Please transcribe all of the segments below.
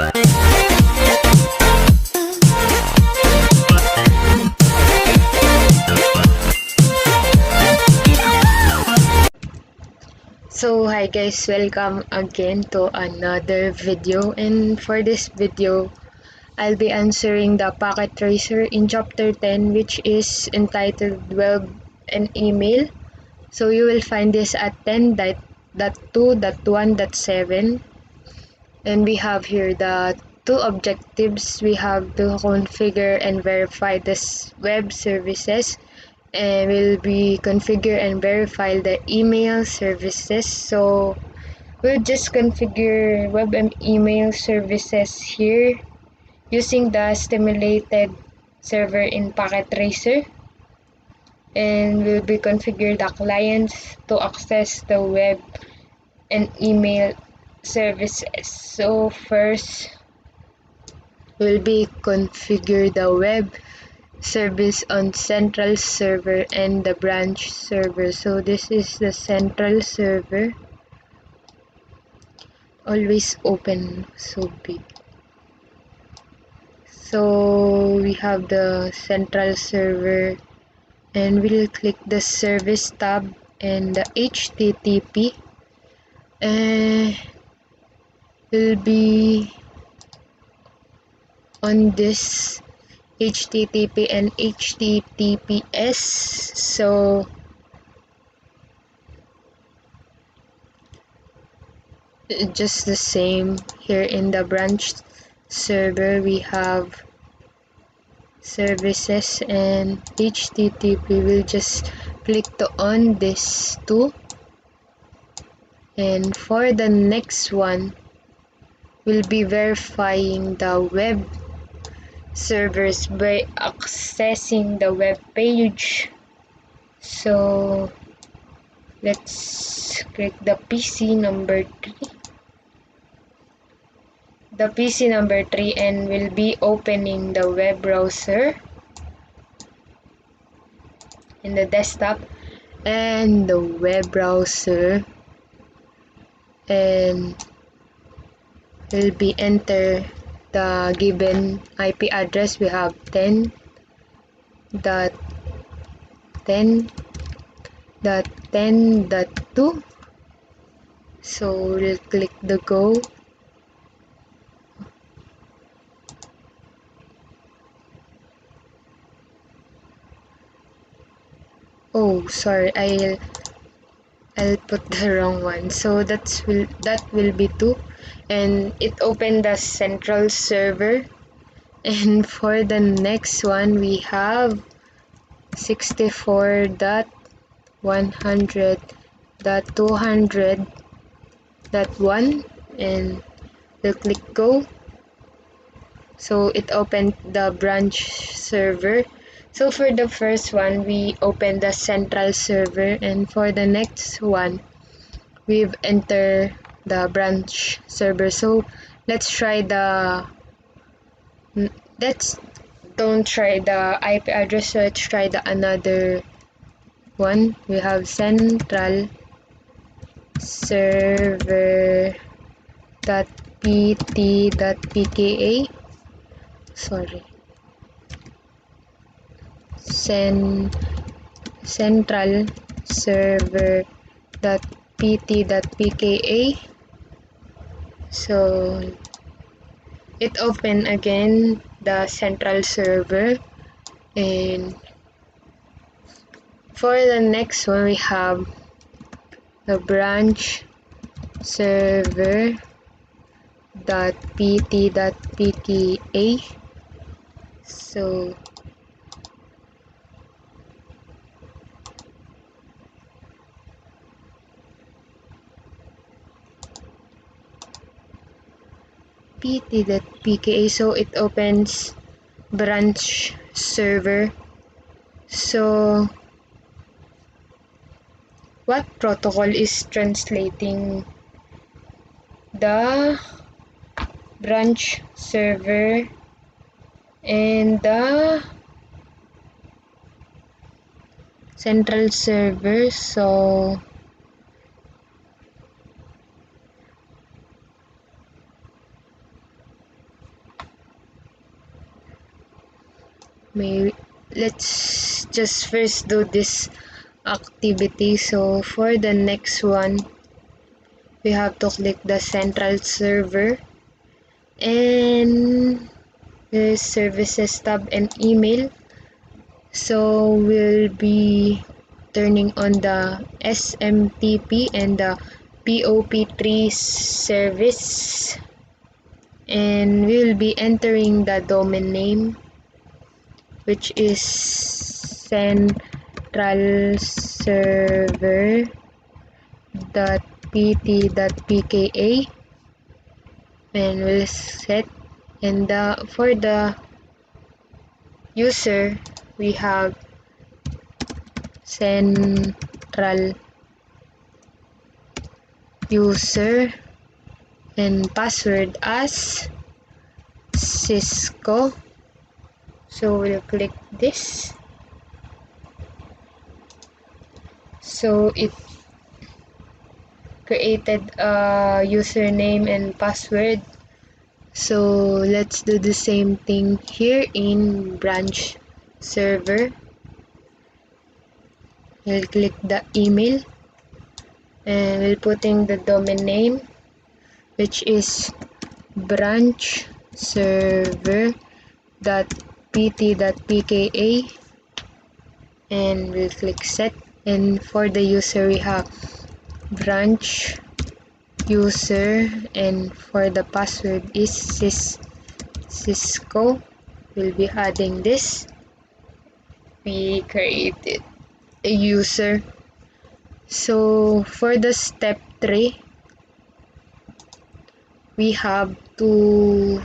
So hi guys, welcome again to another video, and for this video I'll be answering the packet tracer in chapter 10, which is entitled Web and Email. So you will find this at 10.2.1.7, and we have here the two objectives. We have to configure and verify this web services, and we'll be configure and verify the email services. So we'll just configure web and email services here using the stimulated server in packet tracer, and we'll be configure the clients to access the web and email services. So first we'll be configure the web service on central server and the branch server. So this is the central server, always open so big. So we have the central server, and we'll click the service tab and the HTTP, and will be on this HTTP and HTTPS. So just the same here in the branch server, we have services and HTTP. We'll just click to on this two, and for the next one we'll be verifying the web servers by accessing the web page. So let's click the PC number 3, and we'll be opening the web browser in the desktop and the web browser, and we'll be enter the given IP address. We have 10.10.10.2. So we'll click the go. Oh, sorry, I'll put the wrong one. So that will be 2, and it opened the central server. And for the next one we have 64.100.200.1, and we'll click go. So it opened the branch server. So for the first one we opened the central server, and for the next one we've entered the branch server. So let's don't try the IP address, let's try the another one. We have central server .pt.pka, sorry, central server .pt.pka. So it opened again the central server, and for the next one we have the branch server .pt.pka. So pt.pka, so it opens branch server. So what protocol is translating the branch server and the central server? So Maybe let's just first do this activity. So for the next one, we have to click the central server and the services tab and email. So we'll be turning on the SMTP and the POP3 service, and we'll be entering the domain name, which is centralserver.pt.pka, and we'll set, and for the user we have central user and password as Cisco. So we'll click this. So it created a username and password. So let's do the same thing here in branch server. We'll click the email and we'll put in the domain name, which is branch server.pt.pka, and we'll click set. And for the user we have branch user, and for the password is Cisco. We'll be adding this. We created a user. So for the step 3, we have to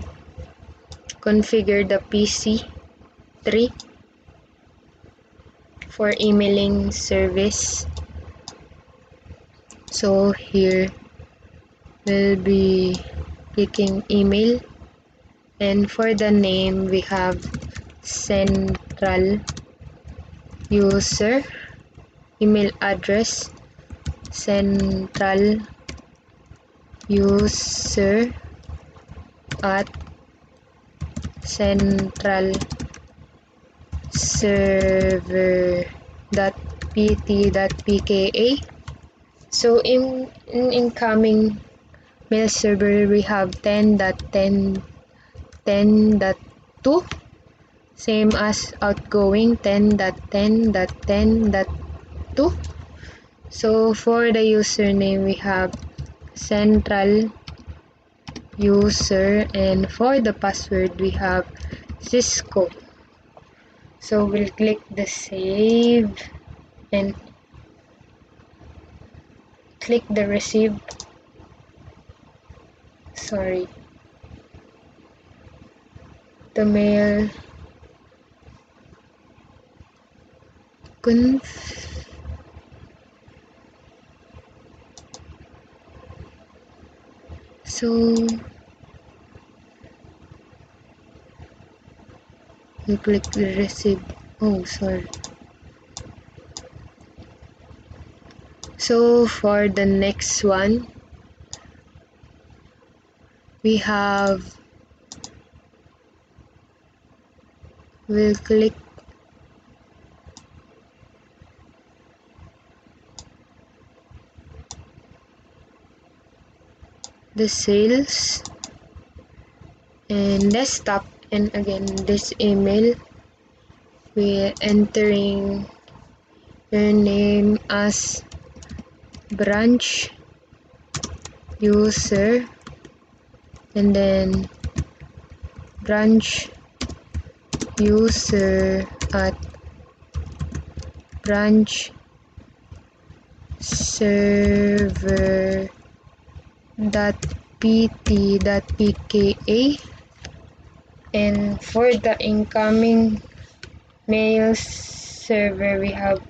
configure the PC3 for emailing service. So here we'll be clicking email, and for the name we have central user, email address central user at central server.pt.pka. So in incoming mail server we have 10.10.10.2, same as outgoing 10.10.10.2. So for the username we have central user, and for the password we have Cisco. So we'll click the save and click the receive. The mail so you click the receive. So for the next one we'll click the sales and desktop, and again this email we're entering your name as branch user, and then branch user at branch server.pt.pka, and for the incoming mail server we have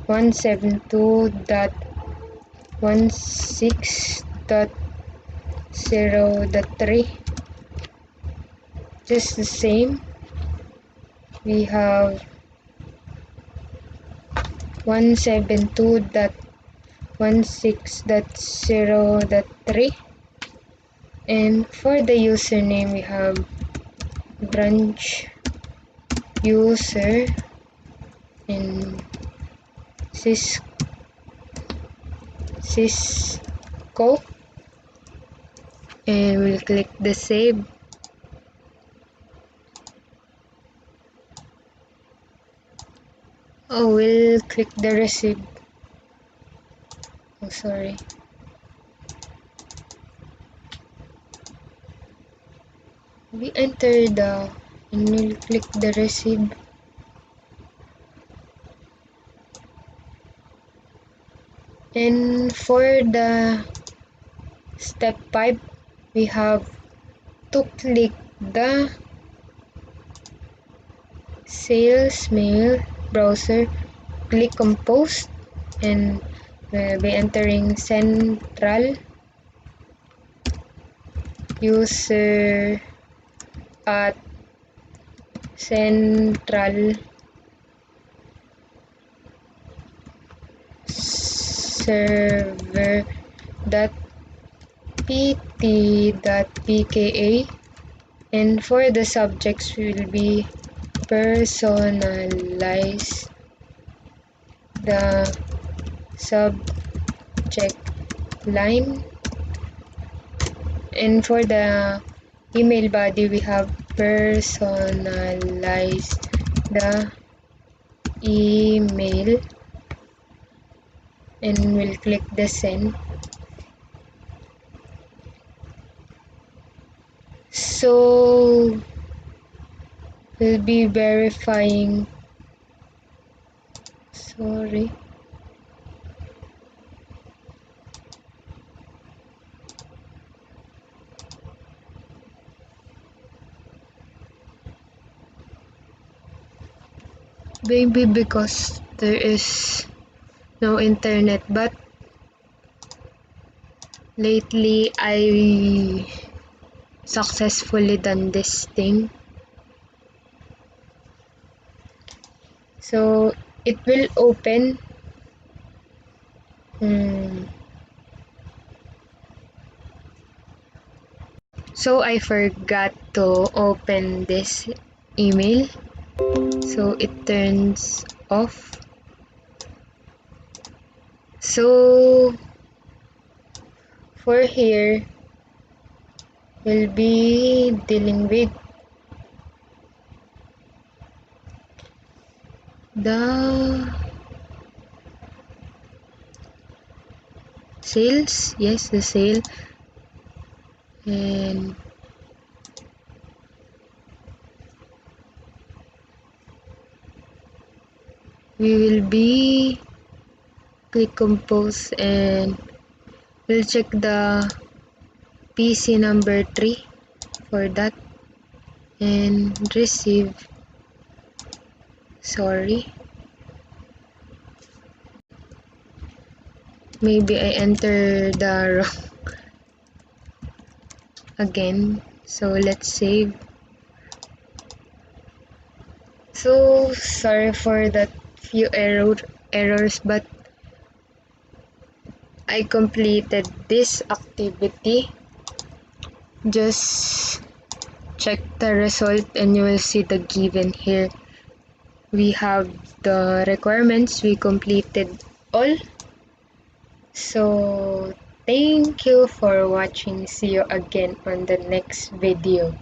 172.16.0.3, just the same. We have 172.16.0.3, and for the username we have branch user and Cisco, and we'll click the save. Oh, we'll click the receive. Oh, sorry. We enter and we'll click the receive. And for the step 5, we have to click the sales mail browser, click compose, and we'll be entering central user at central server .pt.pka, and for the subjects will be personalize the subject line, and for the email body we have personalize the email, and we'll click the send. So we'll be verifying, sorry, maybe because there is no internet, but lately I successfully done this thing. So it will open. So I forgot to open this email, so it turns off. So for here, we'll be dealing with the sales, yes, the sale, and we will be click compose, and we'll check the PC number 3 for that, and receive, sorry, maybe I enter the wrong again, so let's save. So sorry for that few errors, but I completed this activity. Just check the result and you will see the given here. We have the requirements, we completed all. So thank you for watching. See you again on the next video.